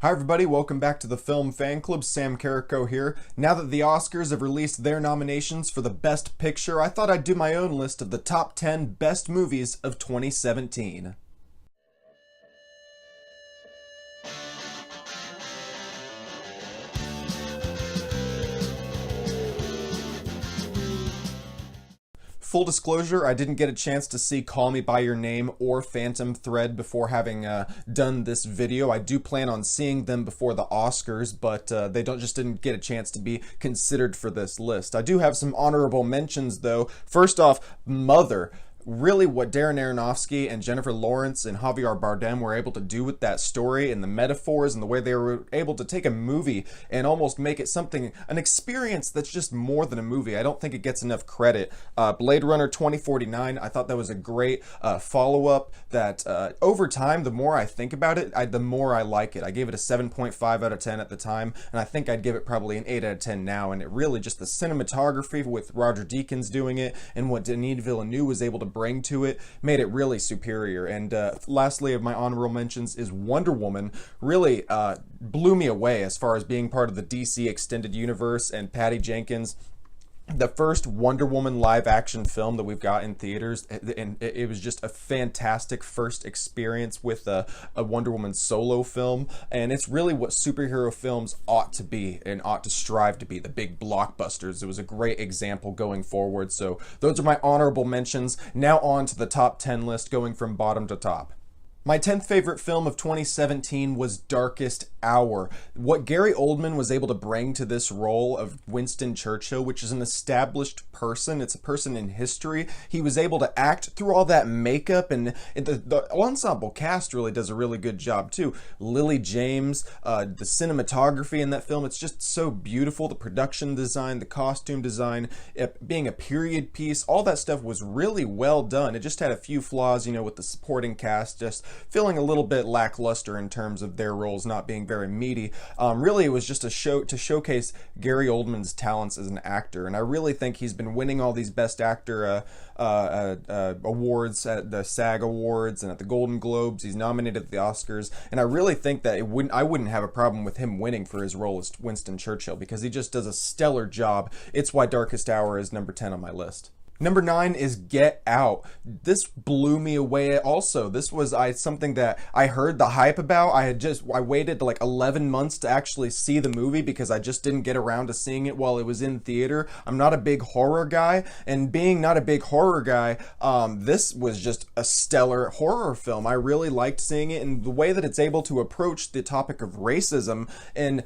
Hi everybody, welcome back to the Film Fan Club. Sam Carrico here. Now that the Oscars have released their nominations for the Best Picture, I thought I'd do my own list of the top 10 best movies of 2017. Full disclosure, I didn't get a chance to see Call Me By Your Name or Phantom Thread before having done this video. I do plan on seeing them before the Oscars, but they didn't get a chance to be considered for this list. I do have some honorable mentions though. First off, Mother. Really what Darren Aronofsky and Jennifer Lawrence and Javier Bardem were able to do with that story and the metaphors and the way they were able to take a movie and almost make it an experience that's just more than a movie. I don't think it gets enough credit. Blade Runner 2049, I thought that was a great follow-up that over time, the more I think about it, the more I like it. I gave it a 7.5 out of 10 at the time, and I think I'd give it probably an 8 out of 10 now, and it really just the cinematography with Roger Deakins doing it and what Denis Villeneuve was able to bring to it made it really superior. And lastly of my honorable mentions is Wonder Woman. Really blew me away as far as being part of the DC extended universe, and Patty Jenkins, the first Wonder Woman live action film that we've got in theaters, and it was just a fantastic first experience with a Wonder Woman solo film, and it's really what superhero films ought to be and ought to strive to be, the big blockbusters. It was a great example going forward. So those are my honorable mentions. Now on to the top 10 list, going from bottom to top. My 10th favorite film of 2017 was Darkest Hour. What Gary Oldman was able to bring to this role of Winston Churchill, which is an established person, it's a person in history, he was able to act through all that makeup, and the ensemble cast really does a really good job too. Lily James, the cinematography in that film, it's just so beautiful. The production design, the costume design, it being a period piece, all that stuff was really well done. It just had a few flaws, with the supporting cast just feeling a little bit lackluster in terms of their roles not being very meaty. Really, it was just a show to showcase Gary Oldman's talents as an actor, and I really think he's been winning all these Best Actor awards at the SAG Awards and at the Golden Globes. He's nominated at the Oscars, and I really think that I wouldn't have a problem with him winning for his role as Winston Churchill, because he just does a stellar job. It's why Darkest Hour is number 10 on my list. Number 9 is Get Out. This blew me away also. This was something that I heard the hype about. I waited like 11 months to actually see the movie because I just didn't get around to seeing it while it was in theater. I'm not a big horror guy, and being not a big horror guy, this was just a stellar horror film. I really liked seeing it, and the way that it's able to approach the topic of racism and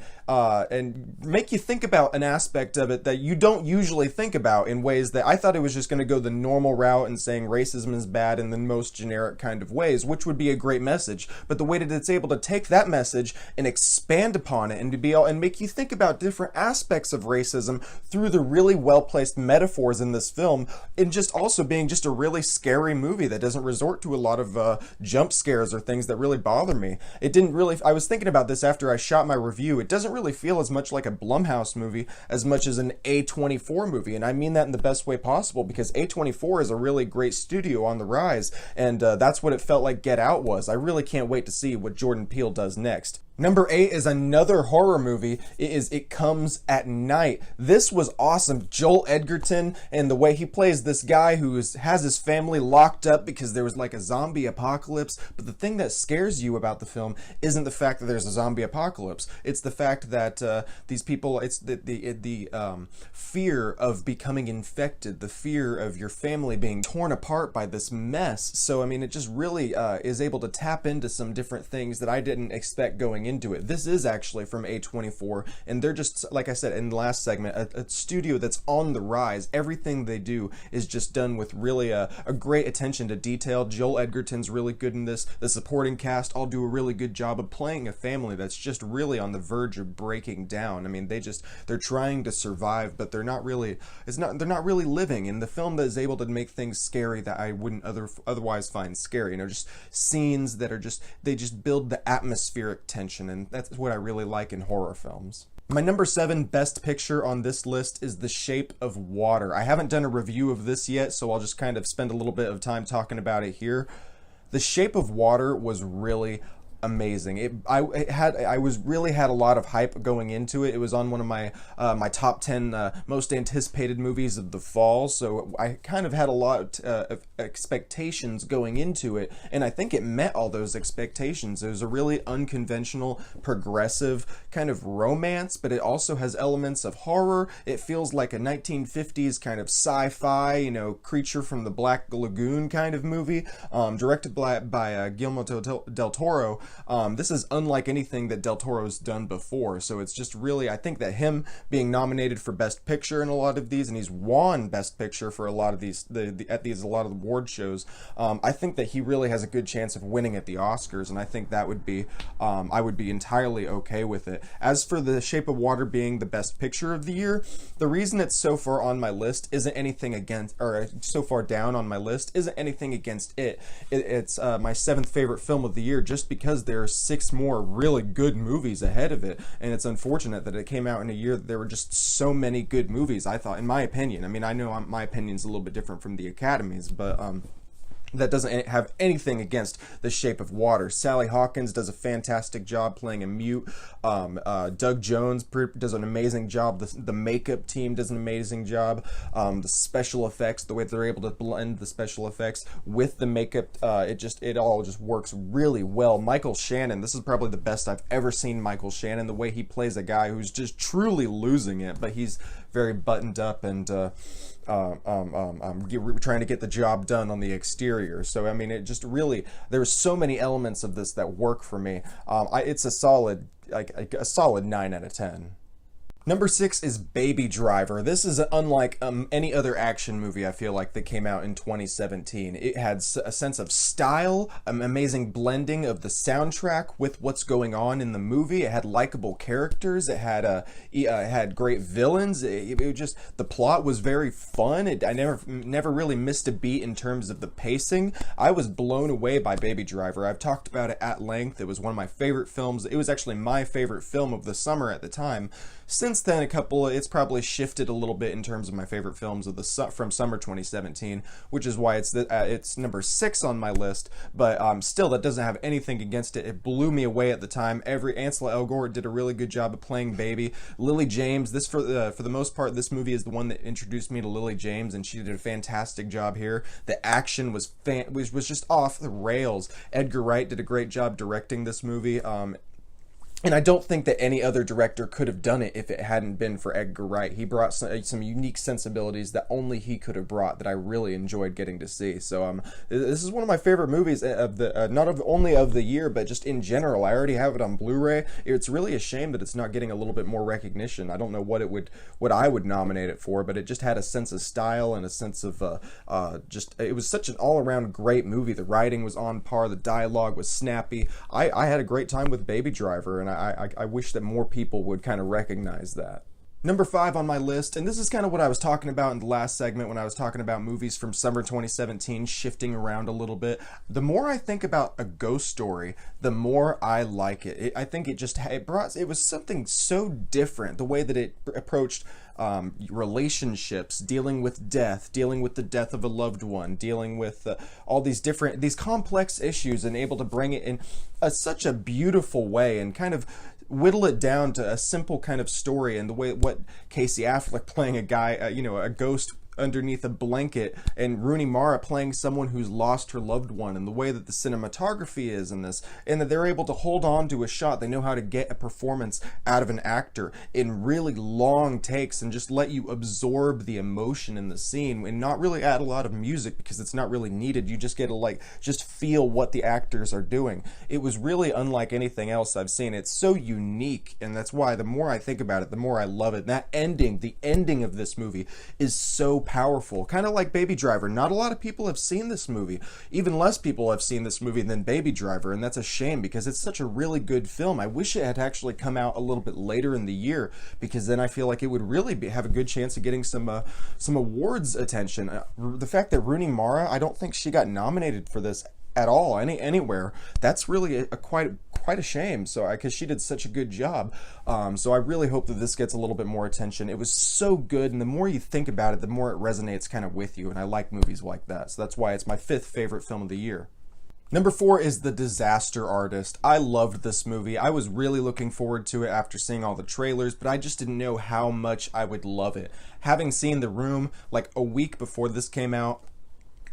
make you think about an aspect of it that you don't usually think about in ways that I thought it was just going to go the normal route and saying racism is bad in the most generic kind of ways, which would be a great message. But the way that it's able to take that message and expand upon it and make you think about different aspects of racism through the really well-placed metaphors in this film, and just also being just a really scary movie that doesn't resort to a lot of jump scares or things that really bother me. It didn't really, I was thinking about this after I shot my review, it doesn't really feel as much like a Blumhouse movie as much as an A24 movie, and I mean that in the best way possible, because A24 is a really great studio on the rise, and that's what it felt like Get Out was. I really can't wait to see what Jordan Peele does next. Number 8 is another horror movie. It Comes at Night. This was awesome. Joel Edgerton and the way he plays this guy who has his family locked up because there was like a zombie apocalypse. But the thing that scares you about the film isn't the fact that there's a zombie apocalypse. It's the fact that these people, it's the fear of becoming infected, the fear of your family being torn apart by this mess. So, I mean, it just really is able to tap into some different things that I didn't expect going into it. This is actually from A24, and they're just, like I said in the last segment, a studio that's on the rise. Everything they do is just done with really a great attention to detail. Joel Edgerton's really good in this. The supporting cast all do a really good job of playing a family that's just really on the verge of breaking down. I mean, they're trying to survive, but they're not really living. And the film that is able to make things scary that I wouldn't otherwise find scary, just scenes that are they just build the atmospheric tension, and that's what I really like in horror films. My number 7 best picture on this list is The Shape of Water. I haven't done a review of this yet, so I'll just kind of spend a little bit of time talking about it here. The Shape of Water was really amazing. I was really had a lot of hype going into it. It was on one of my my top 10 most anticipated movies of the fall, so I kind of had a lot of expectations going into it, and I think it met all those expectations. It was a really unconventional, progressive kind of romance, but it also has elements of horror. It feels like a 1950s kind of sci-fi, you know, Creature from the Black Lagoon kind of movie, directed by Guillermo del Toro. This is unlike anything that Del Toro's done before, so it's just really, I think that him being nominated for Best Picture in a lot of these, and he's won Best Picture for a lot of these, a lot of the award shows, I think that he really has a good chance of winning at the Oscars, and I think that would be, I would be entirely okay with it. As for The Shape of Water being the Best Picture of the year, the reason it's so far on my list isn't anything against, or so far down on my list, isn't anything against it. It's my 7th favorite film of the year, just because there are 6 more really good movies ahead of it, and it's unfortunate that it came out in a year that there were just so many good movies, I thought, in my opinion. I mean, I know my opinion's a little bit different from the Academy's, but that doesn't have anything against The Shape of Water. Sally Hawkins does a fantastic job playing a mute. Doug Jones does an amazing job. The makeup team does an amazing job. The special effects, the way they're able to blend the special effects with the makeup, it all just works really well. Michael Shannon, this is probably the best I've ever seen Michael Shannon. The way he plays a guy who's just truly losing it, but he's very buttoned up and trying to get the job done on the exterior. So I mean, it just really, there's so many elements of this that work for me. It's a solid, like a solid 9 out of 10. Number 6 is Baby Driver. This is unlike any other action movie, I feel like, that came out in 2017. It had a sense of style, an amazing blending of the soundtrack with what's going on in the movie. It had likable characters. It had great villains. It just, the plot was very fun. I never really missed a beat in terms of the pacing. I was blown away by Baby Driver. I've talked about it at length. It was one of my favorite films. It was actually my favorite film of the summer at the time. Since then, it's probably shifted a little bit in terms of my favorite films of from summer 2017, which is why it's number 6 on my list. But still, that doesn't have anything against it. It blew me away at the time. Ansel Elgort did a really good job of playing Baby. Lily James, for the most part, this movie is the one that introduced me to Lily James, and she did a fantastic job here. The action was just off the rails. Edgar Wright did a great job directing this movie. And I don't think that any other director could have done it if it hadn't been for Edgar Wright. He brought some unique sensibilities that only he could have brought that I really enjoyed getting to see. So this is one of my favorite movies of the only of the year, but just in general. I already have it on Blu-ray. It's really a shame that it's not getting a little bit more recognition. I don't know what I would nominate it for, but it just had a sense of style and a sense of it was such an all-around great movie. The writing was on par. The dialogue was snappy. I had a great time with Baby Driver, and I wish that more people would kind of recognize that. Number 5 on my list, and this is kind of what I was talking about in the last segment when I was talking about movies from summer 2017 shifting around a little bit. The more I think about A Ghost Story, the more I like it. I think it was something so different, the way that it approached relationships, dealing with death, dealing with the death of a loved one, dealing with all these complex issues, and able to bring it in such a beautiful way and kind of whittle it down to a simple kind of story. And the way what Casey Affleck playing a guy, a ghost underneath a blanket, and Rooney Mara playing someone who's lost her loved one, and the way that the cinematography is in this, and that they're able to hold on to a shot. They know how to get a performance out of an actor in really long takes and just let you absorb the emotion in the scene and not really add a lot of music because it's not really needed. You just get to just feel what the actors are doing. It was really unlike anything else I've seen. It's so unique, and that's why the more I think about it, the more I love it. And that ending, the ending of this movie is so powerful, kind of like Baby Driver. Not a lot of people have seen this movie. Even less people have seen this movie than Baby Driver, and that's a shame because it's such a really good film. I wish it had actually come out a little bit later in the year, because then I feel like it would really have a good chance of getting some awards attention. The fact that Rooney Mara, I don't think she got nominated for this at all anywhere. That's really quite a shame. So because she did such a good job. So I really hope that this gets a little bit more attention. It was so good, and the more you think about it, the more it resonates kind of with you. And I like movies like that. So that's why it's my 5th favorite film of the year. Number 4 is The Disaster Artist. I loved this movie. I was really looking forward to it after seeing all the trailers, but I just didn't know how much I would love it. Having seen The Room like a week before this came out,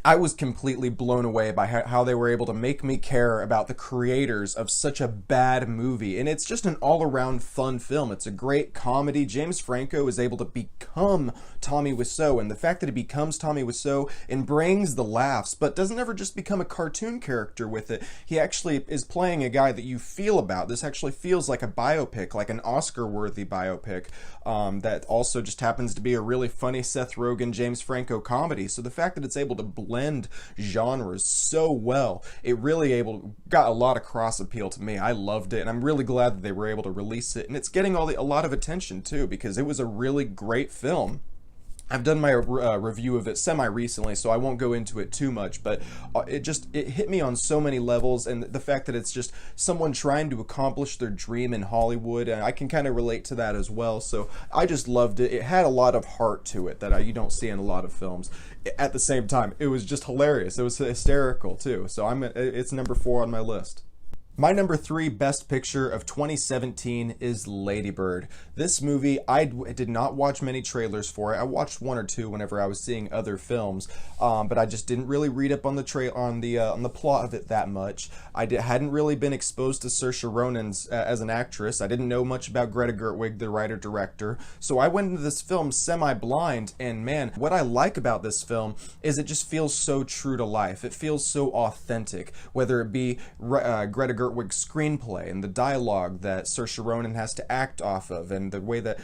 I was completely blown away by how they were able to make me care about the creators of such a bad movie. And it's just an all-around fun film. It's a great comedy. James Franco is able to become Tommy Wiseau, and the fact that he becomes Tommy Wiseau and brings the laughs, but doesn't ever just become a cartoon character with it. He actually is playing a guy that you feel about. This actually feels like a biopic, like an Oscar-worthy biopic, that also just happens to be a really funny Seth Rogen, James Franco comedy. So the fact that it's able to blend genres so well, it really got a lot of cross appeal to me. I loved it, and I'm really glad that they were able to release it, and it's getting a lot of attention too, because it was a really great film. I've done my review of it semi-recently, so I won't go into it too much, but it hit me on so many levels, and the fact that it's just someone trying to accomplish their dream in Hollywood, and I can kind of relate to that as well, so I just loved it. It had a lot of heart to it that you don't see in a lot of films. At the same time, it was just hilarious. It was hysterical, too, so it's number 4 on my list. My number 3 best picture of 2017 is Lady Bird. This movie, I did not watch many trailers for it. I watched 1 or 2 whenever I was seeing other films, but I just didn't really read up on the plot of it that much. Hadn't really been exposed to Saoirse Ronan as an actress. I didn't know much about Greta Gerwig, the writer-director, so I went into this film semi-blind, and man, what I like about this film is it just feels so true to life. It feels so authentic, whether it be Greta Gerwig's screenplay and the dialogue that Saoirse Ronan has to act off of, and the way that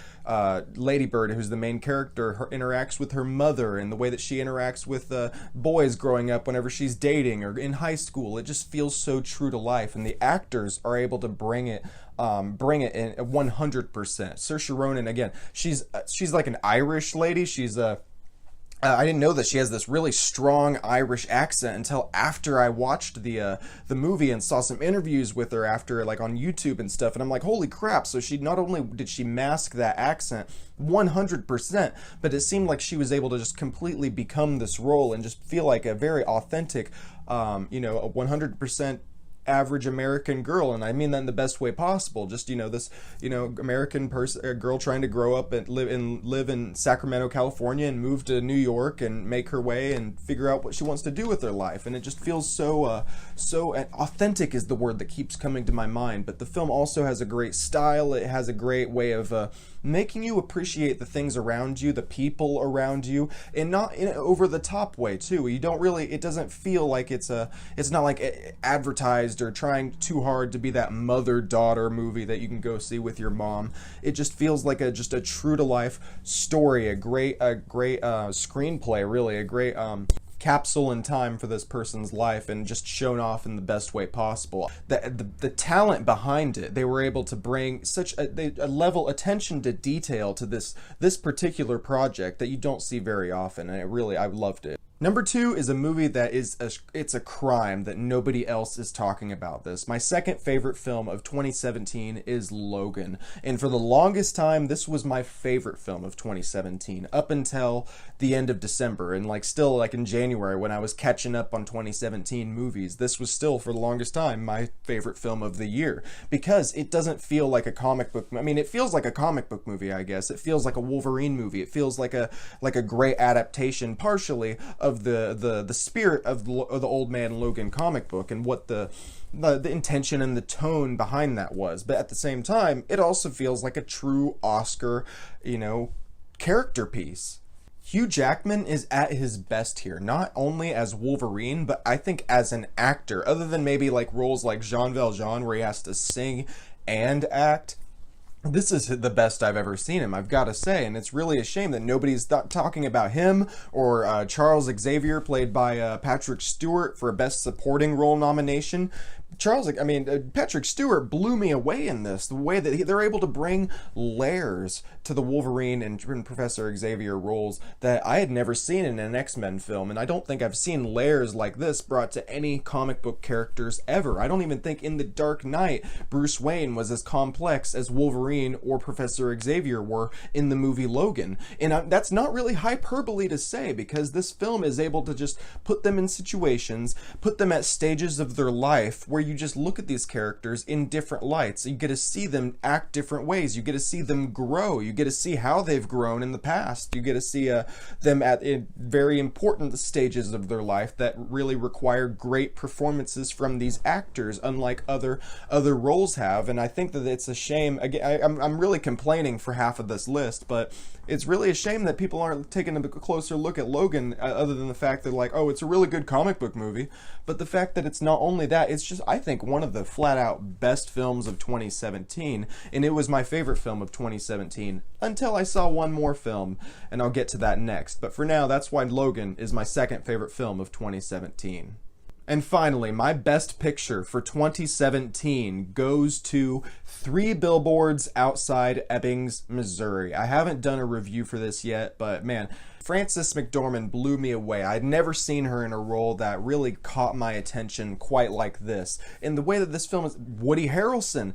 Lady Bird, who's the main character, interacts with her mother, and the way that she interacts with boys growing up whenever she's dating or in high school. It just feels so true to life, and the actors are able to bring it in 100%. Saoirse Ronan, again, she's like an Irish lady. I didn't know that she has this really strong Irish accent until after I watched the movie and saw some interviews with her after, like on YouTube and stuff, and I'm like, holy crap! So she not only did she mask that accent 100%, but it seemed like she was able to just completely become this role and just feel like a very authentic, a 100% average American girl, and I mean that in the best way possible. Just this American girl trying to grow up and live in Sacramento, California, and move to New York and make her way and figure out what she wants to do with her life. And it just feels so authentic is the word that keeps coming to my mind. But the film also has a great style. It has a great way of making you appreciate the things around you, the people around you, and not in an over the top way too. It doesn't feel like it's not like advertised or trying too hard to be that mother-daughter movie that you can go see with your mom. It just feels like just a true to life story, a great screenplay, really, a great capsule in time for this person's life, and just shown off in the best way possible. The talent behind it, they were able to bring such a level attention to detail to this particular project that you don't see very often, and I loved it. Number 2 is a movie that it's a crime that nobody else is talking about this. My second favorite film of 2017 is Logan. And for the longest time, this was my favorite film of 2017, up until the end of December. And still in January when I was catching up on 2017 movies, this was still, for the longest time, my favorite film of the year. Because it doesn't feel like a comic book. I mean, it feels like a comic book movie, I guess. It feels like a Wolverine movie. It feels like a great adaptation, partially, of the spirit of the Old Man Logan comic book and what the intention and the tone behind that was. But at the same time, it also feels like a true Oscar, character piece. Hugh Jackman is at his best here, not only as Wolverine, but I think as an actor, other than maybe roles like Jean Valjean where he has to sing and act. This is the best I've ever seen him, I've got to say, and it's really a shame that nobody's talking about him or Charles Xavier, played by Patrick Stewart, for a Best Supporting Role nomination. Patrick Stewart blew me away in this. The way that they're able to bring layers to the Wolverine and Professor Xavier roles that I had never seen in an X-Men film, and I don't think I've seen layers like this brought to any comic book characters ever. I don't even think in The Dark Knight Bruce Wayne was as complex as Wolverine or Professor Xavier were in the movie Logan. And that's not really hyperbole to say, because this film is able to just put them in situations, put them at stages of their life where you just look at these characters in different lights. You get to see them act different ways. You get to see them grow. You get to see how they've grown in the past. You get to see them at very important stages of their life that really require great performances from these actors, unlike other roles have. And I think that it's a shame. Again, I'm really complaining for half of this list, but it's really a shame that people aren't taking a closer look at Logan, other than the fact that, like, oh, it's a really good comic book movie. But the fact that it's not only that, it's just, I think, one of the flat-out best films of 2017, and it was my favorite film of 2017 until I saw one more film, and I'll get to that next. But for now, that's why Logan is my second favorite film of 2017. And finally, my best picture for 2017 goes to 3 Billboards Outside Ebbing, Missouri. I haven't done a review for this yet, but man, Frances McDormand blew me away. I'd never seen her in a role that really caught my attention quite like this. And the way that this film is, Woody Harrelson.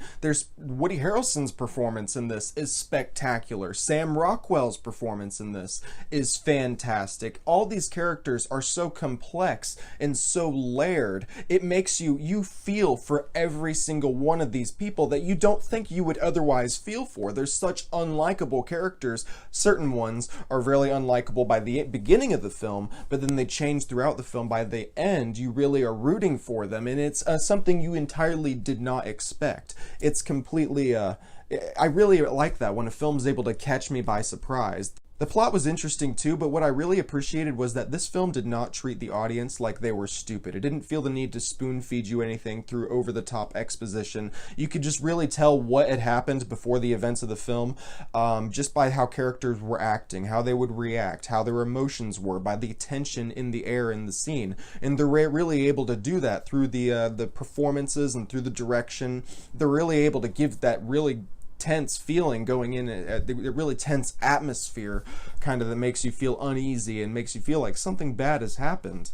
Woody Harrelson's performance in this is spectacular. Sam Rockwell's performance in this is fantastic. All these characters are so complex and so layered. It makes you feel for every single one of these people that you don't think you would otherwise feel for. There's such unlikable characters. Certain ones are really unlikable by the beginning of the film, but then they change throughout the film. By the end, you really are rooting for them, and it's something you entirely did not expect. It's completely, I really like that when a film is able to catch me by surprise. The plot was interesting too, but what I really appreciated was that this film did not treat the audience like they were stupid. It didn't feel the need to spoon feed you anything through over-the-top exposition. You could just really tell what had happened before the events of the film, just by how characters were acting, how they would react, how their emotions were, by the tension in the air in the scene. And they're really able to do that through the performances and through the direction. They're really able to give that really tense feeling going in, a really tense atmosphere kind of that makes you feel uneasy and makes you feel like something bad has happened.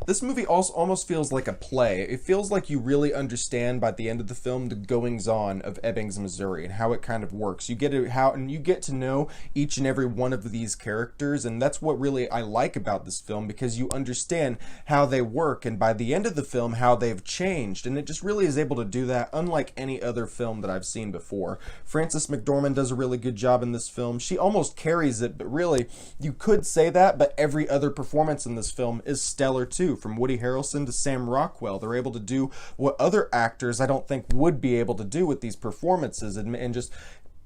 This movie also almost feels like a play. It feels like you really understand by the end of the film the goings-on of Ebbing, Missouri, and how it kind of works. You get to know each and every one of these characters, and that's what really I like about this film, because you understand how they work, and by the end of the film, how they've changed, and it just really is able to do that, unlike any other film that I've seen before. Frances McDormand does a really good job in this film. She almost carries it, but really, you could say that, but every other performance in this film is stellar too. From Woody Harrelson to Sam Rockwell, they're able to do what other actors I don't think would be able to do with these performances, and just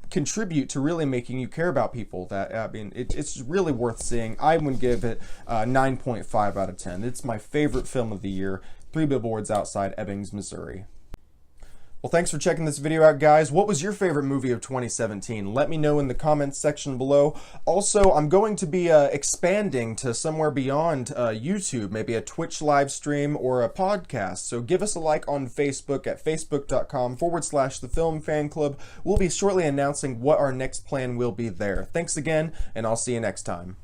contribute to really making you care about people. That, I mean, it's really worth seeing. I would give it 9.5 out of 10. It's my favorite film of the year, 3 Billboards Outside Ebbing, Missouri. Well, thanks for checking this video out, guys. What was your favorite movie of 2017? Let me know in the comments section below. Also, I'm going to be expanding to somewhere beyond YouTube, maybe a Twitch live stream or a podcast. So give us a like on Facebook at facebook.com/thefilmfanclub. We'll be shortly announcing what our next plan will be there. Thanks again, and I'll see you next time.